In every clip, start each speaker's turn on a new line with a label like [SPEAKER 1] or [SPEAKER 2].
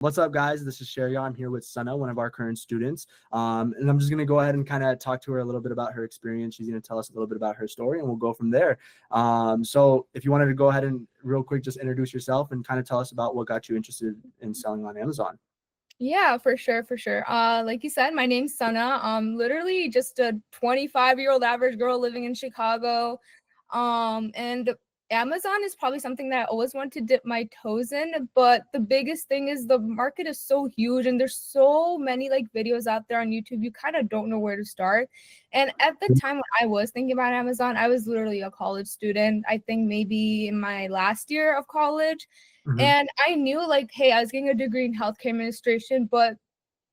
[SPEAKER 1] What's up, guys? This is Sherry. I'm here with Sana, one of our current students. And I'm just going to go ahead and kind of talk to her a little bit about her experience. She's going to tell us a little bit about her story, and we'll go from there. So if you wanted to go ahead and real quick just introduce yourself and kind of tell us about what got you interested in selling on Amazon.
[SPEAKER 2] Yeah, for sure. Like you said, my name's Sana. Literally just a 25-year-old average girl living in Chicago. And Amazon is probably something that I always want to dip my toes in, but the biggest thing is the market is so huge and there's so many like videos out there on YouTube. You kind of don't know where to start. And at the time when I was thinking about Amazon, I was literally a college student. I think maybe in my last year of college. And I knew like, hey, I was getting a degree in healthcare administration, but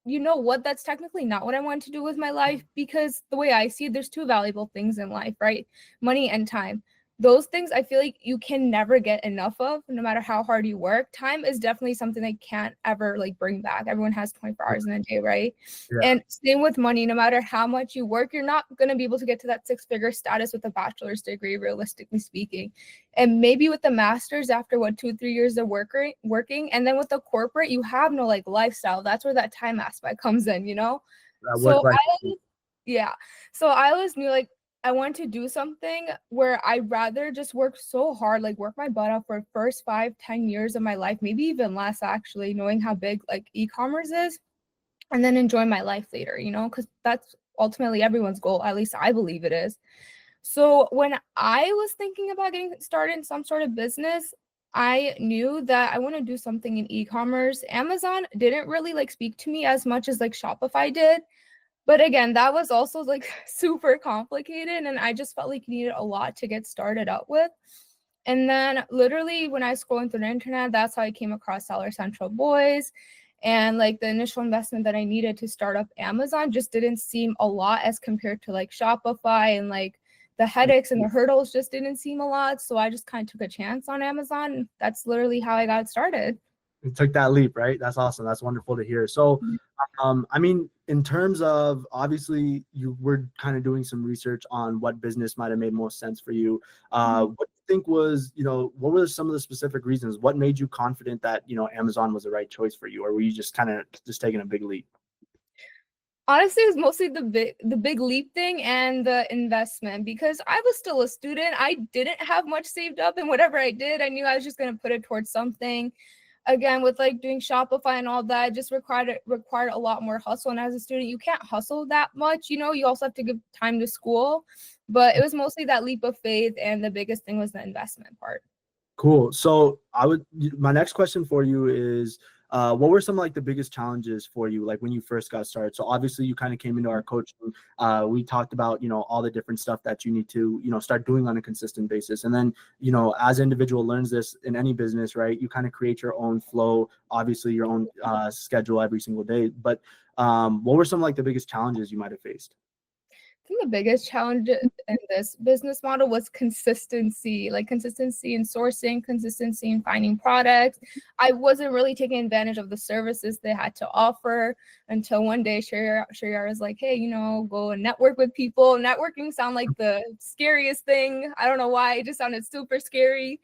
[SPEAKER 2] you know what? That's technically not what I want to do with my life, because the way I see it, there's two valuable things in life, right? Money and time. Those things I feel like you can never get enough of, no matter how hard you work. Time is definitely something I can't ever like bring back. Everyone has 24 hours in a day, right?
[SPEAKER 1] Yeah.
[SPEAKER 2] And same with money. No matter how much you work, you're not going to be able to get to that six-figure status with a bachelor's degree, realistically speaking. And maybe with the master's after 2-3 years of working, and then with the corporate, you have no like lifestyle. That's where that time aspect comes in, you know? So I always knew like I wanted to do something where I'd rather just work so hard, like work my butt off for the first 5-10 years of my life, maybe even less actually, knowing how big like e-commerce is, and then enjoy my life later, you know, because that's ultimately everyone's goal. At least I believe it is. So when I was thinking about getting started in some sort of business, I knew that I want to do something in e-commerce. Amazon didn't really like speak to me as much as like Shopify did. But again, that was also like super complicated, and I just felt like you needed a lot to get started out with. And then literally when I was scrolling through the internet, that's how I came across Seller Central Boys. And like the initial investment that I needed to start up Amazon just didn't seem a lot as compared to like Shopify, and like the headaches and the hurdles just didn't seem a lot. So I just kind of took a chance on Amazon. That's literally how I got started.
[SPEAKER 1] You took that leap, right? That's awesome. That's wonderful to hear. So, I mean, in terms of obviously you were kind of doing some research on what business might have made most sense for you. What do you think was, what were some of the specific reasons? What made you confident that, Amazon was the right choice for you? Or were you just kind of just taking a big leap?
[SPEAKER 2] Honestly, it was mostly the big leap thing and the investment, because I was still a student. I didn't have much saved up, and whatever I did, I knew I was just going to put it towards something. Again, with like doing Shopify and all that, just required a lot more hustle. And as a student, you can't hustle that much. You know, you also have to give time to school. But it was mostly that leap of faith, and the biggest thing was the investment part.
[SPEAKER 1] Cool. So my next question for you is, what were some like the biggest challenges for you, like when you first got started? So obviously you kind of came into our coaching. We talked about, all the different stuff that you need to, start doing on a consistent basis. And then, as an individual learns this in any business, right, you kind of create your own flow, obviously your own schedule every single day. But what were some like the biggest challenges you might have faced?
[SPEAKER 2] I think the biggest challenge in this business model was consistency in sourcing, consistency in finding products. I wasn't really taking advantage of the services they had to offer until one day Shariar was like, hey, go and network with people. Networking sounded like the scariest thing. I don't know why. It just sounded super scary.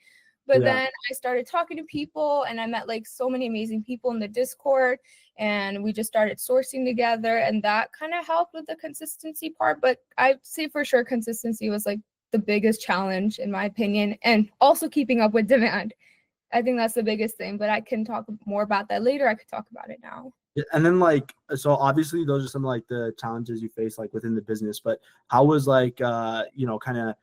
[SPEAKER 2] But then I started talking to people, and I met like so many amazing people in the Discord, and we just started sourcing together, and that kind of helped with the consistency part. But I'd say for sure consistency was like the biggest challenge in my opinion, and also keeping up with demand. I think that's the biggest thing, but I can talk more about that later. I could talk about it now.
[SPEAKER 1] Yeah, and then so obviously those are some like the challenges you face like within the business, but how was like kind of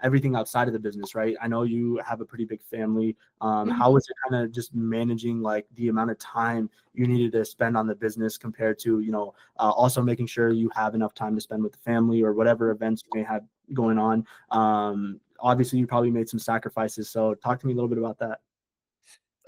[SPEAKER 1] everything outside of the business, right? I know you have a pretty big family. How was it kind of just managing like the amount of time you needed to spend on the business compared to, also making sure you have enough time to spend with the family or whatever events you may have going on? Obviously you probably made some sacrifices. So talk to me a little bit about that.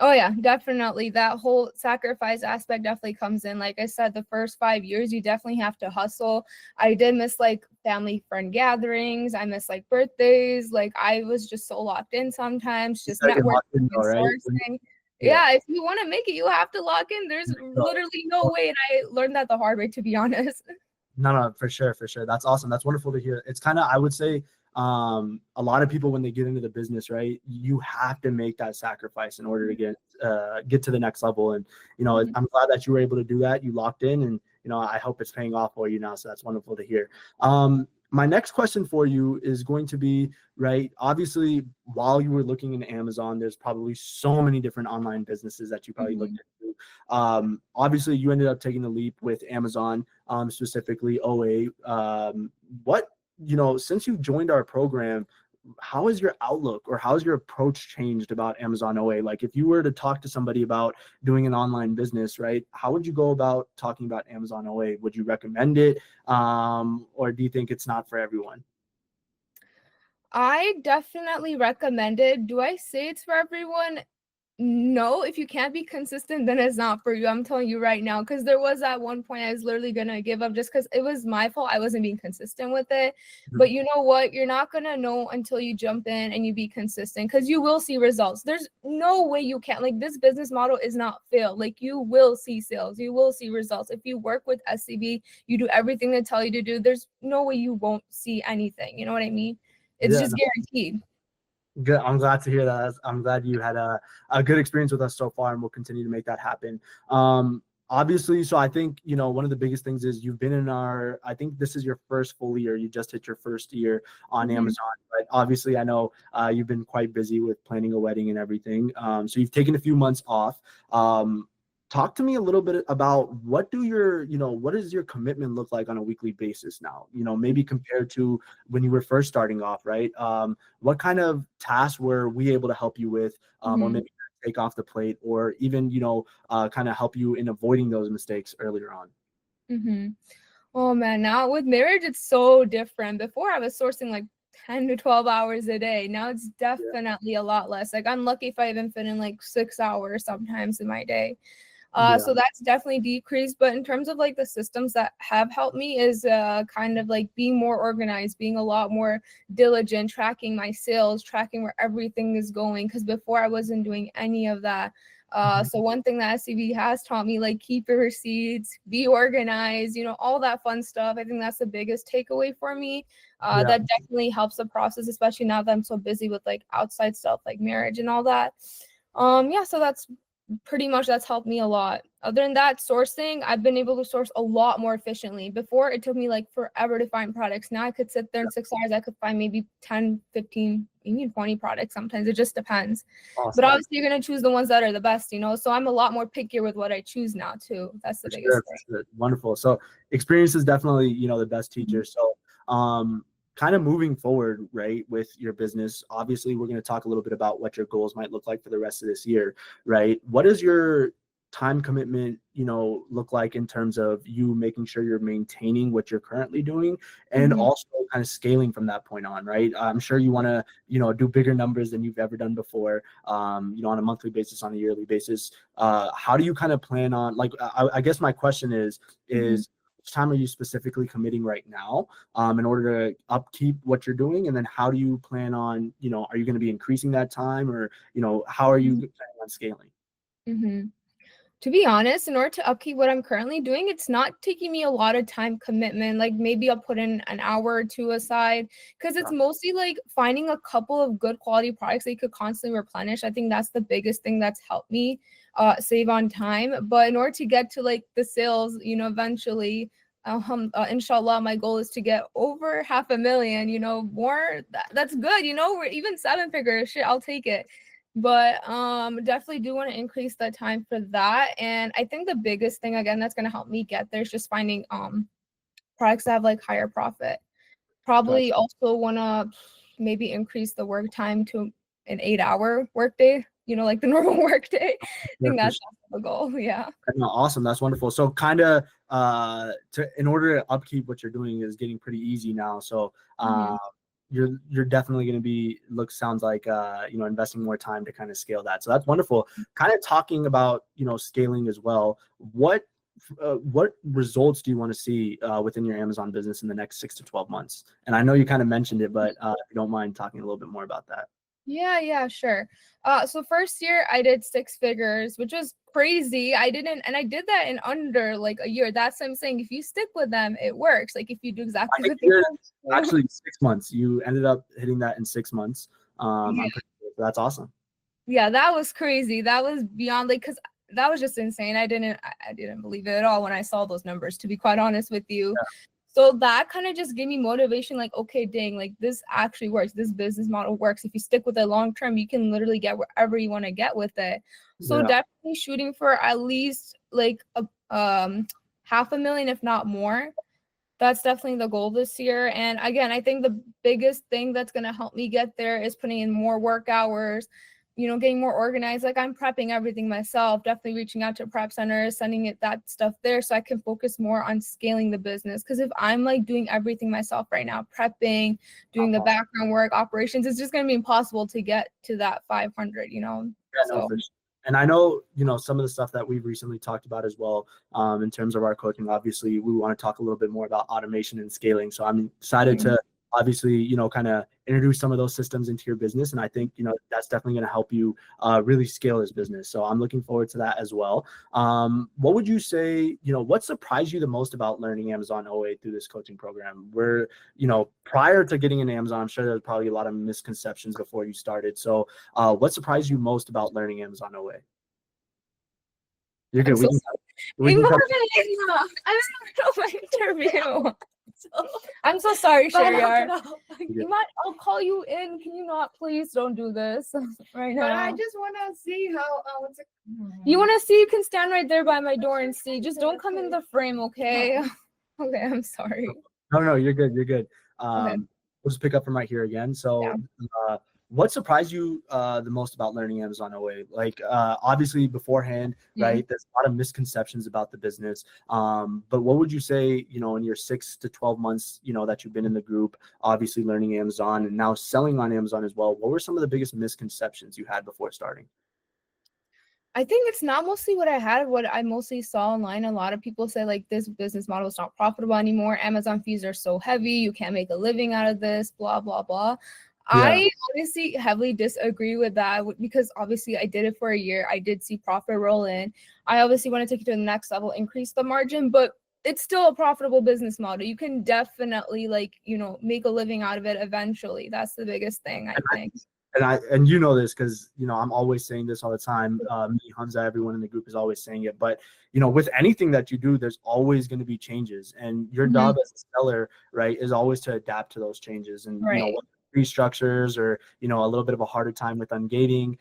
[SPEAKER 2] Oh yeah, definitely. That whole sacrifice aspect definitely comes in. Like I said, the first 5 years, you definitely have to hustle. I did miss like family friend gatherings. I miss like birthdays. Like I was just so locked in sometimes, just networking and sourcing. Yeah, if you want to make it, you have to lock in. There's literally no way. And I learned that the hard way, to be honest.
[SPEAKER 1] No, for sure. That's awesome. That's wonderful to hear. It's kind of, I would say, a lot of people, when they get into the business, right, you have to make that sacrifice in order to get to the next level. And,
[SPEAKER 2] Mhm.
[SPEAKER 1] I'm glad that you were able to do that. You locked in, and, I hope it's paying off for you now. So that's wonderful to hear. My next question for you is going to be, right, obviously, while you were looking into Amazon, there's probably so many different online businesses that you probably looked
[SPEAKER 2] Mhm.
[SPEAKER 1] into. Obviously, you ended up taking the leap with Amazon, specifically OA. What, since you've joined our program, how has your outlook or how's your approach changed about Amazon OA? Like, if you were to talk to somebody about doing an online business, right, how would you go about talking about Amazon OA? Would you recommend it? Or do you think it's not for everyone?
[SPEAKER 2] I definitely recommend it. Do I say it's for everyone? No, if you can't be consistent, then it's not for you. I'm telling you right now, because there was at one point I was literally gonna give up just because it was my fault. I wasn't being consistent with it. But you know what? You're not gonna know until you jump in and you be consistent, because you will see results. There's no way you can't. Like, this business model is not fail. Like, you will see sales, you will see results. If you work with SCB, you do everything they tell you to do. There's no way you won't see anything. You know what I mean? It's
[SPEAKER 1] Yeah,
[SPEAKER 2] just guaranteed.
[SPEAKER 1] good. I'm glad to hear that. I'm glad you had a good experience with us so far, and we'll continue to make that happen. Obviously, so I think, one of the biggest things is you've been in I think this is your first full year. You just hit your first year on
[SPEAKER 2] Mhm.
[SPEAKER 1] Amazon, but obviously I know you've been quite busy with planning a wedding and everything. So you've taken a few months off. Talk to me a little bit about what does your commitment look like on a weekly basis now? Maybe compared to when you were first starting off, right? What kind of tasks were we able to help you with, or
[SPEAKER 2] Mhm.
[SPEAKER 1] maybe take off the plate, or even, kind of help you in avoiding those mistakes earlier on?
[SPEAKER 2] Mhm. Oh man, now with marriage, it's so different. Before I was sourcing like 10 to 12 hours a day. Now it's
[SPEAKER 1] Yeah.
[SPEAKER 2] definitely a lot less. Like, I'm lucky if I even fit in like 6 hours sometimes in my day.
[SPEAKER 1] Yeah.
[SPEAKER 2] So that's definitely decreased. But in terms of like the systems that have helped me is kind of like being more organized, being a lot more diligent, tracking my sales, tracking where everything is going. Because before I wasn't doing any of that.
[SPEAKER 1] Mhm.
[SPEAKER 2] So one thing that SCB has taught me, like, keep your receipts, be organized, all that fun stuff. I think that's the biggest takeaway for me.
[SPEAKER 1] Yeah.
[SPEAKER 2] That definitely helps the process, especially now that I'm so busy with like outside stuff like marriage and all that. Yeah, so that's pretty much that's helped me a lot. Other than that, sourcing, I've been able to source a lot more efficiently. Before, it took me like forever to find products. Now I could sit there in 6 hours, I could find maybe 10, 15, even 20 products sometimes. It just depends. But
[SPEAKER 1] Awesome.
[SPEAKER 2] obviously, you're going to choose the ones that are the best. So I'm a lot more pickier with what I choose now, too. That's the
[SPEAKER 1] For
[SPEAKER 2] biggest
[SPEAKER 1] sure,
[SPEAKER 2] thing.
[SPEAKER 1] for sure. Wonderful. So experience is definitely, the best
[SPEAKER 2] Mhm.
[SPEAKER 1] teacher. So kind of moving forward, right, with your business, obviously we're going to talk a little bit about what your goals might look like for the rest of this year, right? What does your time commitment, look like in terms of you making sure you're maintaining what you're currently doing, and
[SPEAKER 2] Mhm.
[SPEAKER 1] also kind of scaling from that point on, right? I'm sure you want to, do bigger numbers than you've ever done before, on a monthly basis, on a yearly basis. How do you kind of plan on, like, I guess my question is
[SPEAKER 2] Mhm.
[SPEAKER 1] which time are you specifically committing right now, in order to upkeep what you're doing? And then how do you plan on, are you going to be increasing that time, or, how are you
[SPEAKER 2] Mhm.
[SPEAKER 1] planning on scaling?
[SPEAKER 2] Mhm. To be honest, in order to upkeep what I'm currently doing, it's not taking me a lot of time commitment. Like, maybe I'll put in an hour or two aside, because it's
[SPEAKER 1] Yeah.
[SPEAKER 2] mostly like finding a couple of good quality products that you could constantly replenish. I think that's the biggest thing that's helped me save on time. But in order to get to like the sales, eventually, inshallah, my goal is to get over 500,000. More, that's good. We're even seven figures. Shit, I'll take it. But definitely do want to increase the time for that. And I think the biggest thing, again, that's going to help me get there is just finding products that have like higher profit.
[SPEAKER 1] Gotcha.
[SPEAKER 2] Probably also want to maybe increase the work time to an 8-hour workday, like the normal workday. I
[SPEAKER 1] Yeah,
[SPEAKER 2] think
[SPEAKER 1] for
[SPEAKER 2] that's
[SPEAKER 1] sure.
[SPEAKER 2] the goal. Yeah.
[SPEAKER 1] No, awesome. That's wonderful. So kind of in order to upkeep what you're doing is getting pretty easy now. So
[SPEAKER 2] Hmm.
[SPEAKER 1] you're definitely going to be sounds like investing more time to kind of scale that. So that's wonderful. Kind of talking about scaling as well. What results do you want to see within your Amazon business in the next 6 to 12 months? And I know you kind of mentioned it, but if you don't mind talking a little bit more about that.
[SPEAKER 2] Yeah, sure. So first year I did 6 figures, which was crazy. I did that in under like a year. That's what I'm saying. If you stick with them, it works. Like if you do exactly
[SPEAKER 1] I
[SPEAKER 2] what they
[SPEAKER 1] did
[SPEAKER 2] tell you.
[SPEAKER 1] actually 6 months. You ended up hitting that in 6 months.
[SPEAKER 2] Yeah.
[SPEAKER 1] I'm pretty sure. That's awesome.
[SPEAKER 2] Yeah, that was crazy. That was beyond like because that was just insane. I didn't believe it at all when I saw those numbers, to be quite honest with you. So that kind of just gave me motivation, like, okay, dang, like this actually works. This business model works. If you stick with it long term, you can literally get wherever you want to get with it. So
[SPEAKER 1] Yeah.
[SPEAKER 2] definitely shooting for at least like a 500,000, if not more. That's definitely the goal this year. And again, I think the biggest thing that's going to help me get there is putting in more work hours, getting more organized. Like I'm prepping everything myself, definitely reaching out to prep centers, sending it that stuff there so I can focus more on scaling the business. Because if I'm like doing everything myself right now, prepping, doing the background work, operations, it's just going to be impossible to get to that 500,
[SPEAKER 1] Yeah, no,
[SPEAKER 2] So
[SPEAKER 1] for sure. And I know, some of the stuff that we've recently talked about as well, in terms of our coaching. Obviously, we want to talk a little bit more about automation and scaling. So I'm excited to obviously, kind of introduce some of those systems into your business. And I think, that's definitely going to help you really scale this business. So I'm looking forward to that as well. What would you say, what surprised you the most about learning Amazon OA through this coaching program? Where, prior to getting into Amazon, I'm sure there's probably a lot of misconceptions before you started. So what surprised you most about learning Amazon OA? You're
[SPEAKER 2] I'm
[SPEAKER 1] good.
[SPEAKER 2] so
[SPEAKER 1] We can cut.
[SPEAKER 2] I'm in my interview. I'm so sorry, Shariar. I'll call you in. Can you not please don't do this right now?
[SPEAKER 3] But I just want to see how what's it.
[SPEAKER 2] You want to see? You can stand right there by my door and see. Just don't come in the frame, okay? Okay, I'm sorry.
[SPEAKER 1] No, you're good. You're good.
[SPEAKER 2] Okay.
[SPEAKER 1] We'll just pick up from right here again. So, what surprised you the most about learning Amazon OA? Like, obviously beforehand, right? There's a lot of misconceptions about the business. But what would you say, in your 6 to 12 months, that you've been in the group, obviously learning Amazon and now selling on Amazon as well? What were some of the biggest misconceptions you had before starting?
[SPEAKER 2] I think it's not mostly what I had, what I mostly saw online. A lot of people say like this business model is not profitable anymore. Amazon fees are so heavy. You can't make a living out of this, blah, blah, blah. I honestly heavily disagree with that because obviously I did it for a year. I did see profit roll in. I obviously want to take it to the next level, increase the margin, but it's still a profitable business model. You can definitely make a living out of it eventually. That's the biggest thing, I think.
[SPEAKER 1] And you know this because I'm always saying this all the time. Me, Hamza, everyone in the group is always saying it. But with anything that you do, there's always going to be changes, and your job as a seller, right, is always to adapt to those changes. And restructures or a little bit of a harder time with ungating.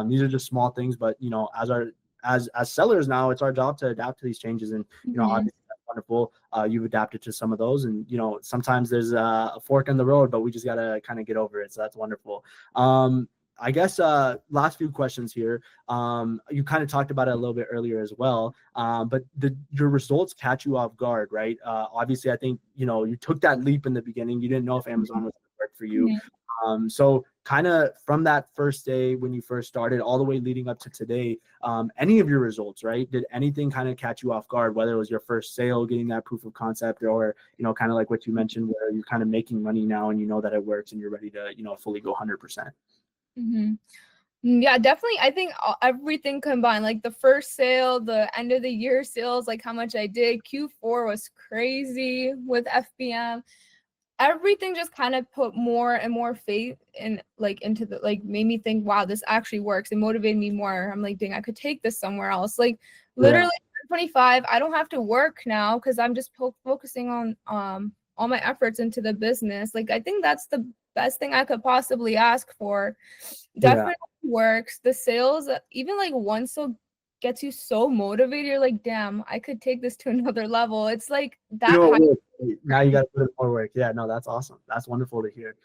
[SPEAKER 1] These are just small things, but as sellers now, it's our job to adapt to these changes. And obviously that's wonderful. You've adapted to some of those, and sometimes there's a fork in the road, but we just gotta kind of get over it. So that's wonderful. I guess last few questions here. You kind of talked about it a little bit earlier as well, but your results catch you off guard, right? Obviously, I think you took that leap in the beginning. You didn't know if Amazon was going to work for you. So kind of from that first day when you first started all the way leading up to today, any of your results, right? Did anything kind of catch you off guard, whether it was your first sale, getting that proof of concept, or, kind of like what you mentioned, where you're kind of making money now and you know that it works and you're ready to, fully go 100%?
[SPEAKER 2] Yeah, definitely. I think everything combined, like the first sale, the end of the year sales, like how much I did. Q4 was crazy with FBM. Everything just kind of put more and more faith in into the made me think, wow, this actually works. It motivated me more. I'm like, dang, I could take this somewhere else. Like literally 25, I don't have to work now because I'm just focusing on all my efforts into the business. Like I think that's the best thing I could possibly ask for. Definitely works. The sales, even one sale gets you so motivated. You're like, damn, I could take this to another level. It's like that.
[SPEAKER 1] Now you got to put in more work. Yeah, no, that's awesome. That's wonderful to hear.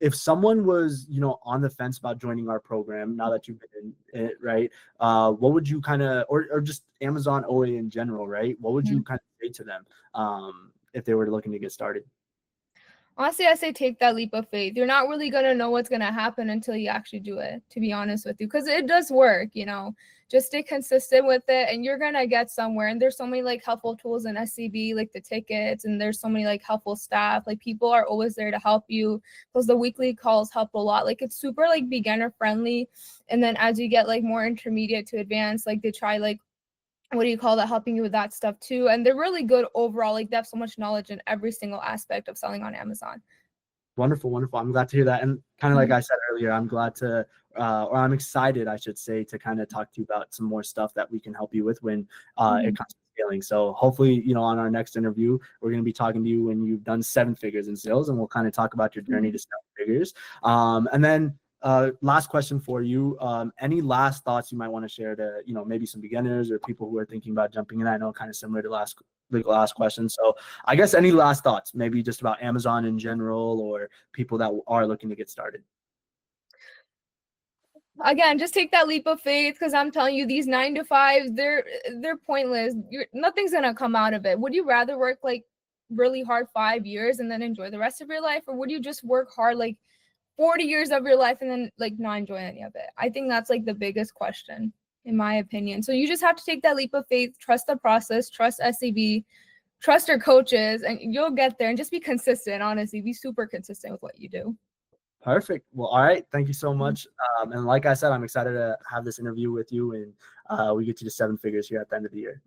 [SPEAKER 1] If someone was, on the fence about joining our program, now that you've been in it, right? What would you kind of, or just Amazon OA in general, right? What would you kind of say to them if they were looking to get started?
[SPEAKER 2] Honestly, I say take that leap of faith. You're not really going to know what's going to happen until you actually do it, to be honest with you, because it does work, just stay consistent with it and you're gonna get somewhere. And there's so many like helpful tools in SCB, like the tickets, and there's so many like helpful staff. Like people are always there to help you, because the weekly calls help a lot. Like it's super like beginner friendly. And then as you get like more intermediate to advanced, like they try like, what do you call that, helping you with that stuff too. And they're really good overall. Like they have so much knowledge in every single aspect of selling on Amazon.
[SPEAKER 1] Wonderful. I'm glad to hear that. And kind of like I said earlier, I'm glad to, or I'm excited, I should say, to kind of talk to you about some more stuff that we can help you with when it comes to scaling. So hopefully, on our next interview, we're going to be talking to you when you've done 7 figures in sales, and we'll kind of talk about your journey to 7 figures. And then last question for you. Any last thoughts you might want to share to, maybe some beginners or people who are thinking about jumping in? I know kind of similar to the last question. So I guess any last thoughts, maybe just about Amazon in general or people that are looking to get started?
[SPEAKER 2] Again, just take that leap of faith, because I'm telling you, these 9 to 5s, they're pointless. Nothing's gonna come out of it. Would you rather work like really hard 5 years and then enjoy the rest of your life, or would you just work hard like 40 years of your life and then like not enjoy any of it? I think that's like the biggest question, in my opinion. So you just have to take that leap of faith, trust the process, trust SCB, trust your coaches, and you'll get there. And just be consistent. Honestly, be super consistent with what you do.
[SPEAKER 1] Perfect. Well, all right. Thank you so much. And like I said, I'm excited to have this interview with you, and we get you to 7 figures here at the end of the year.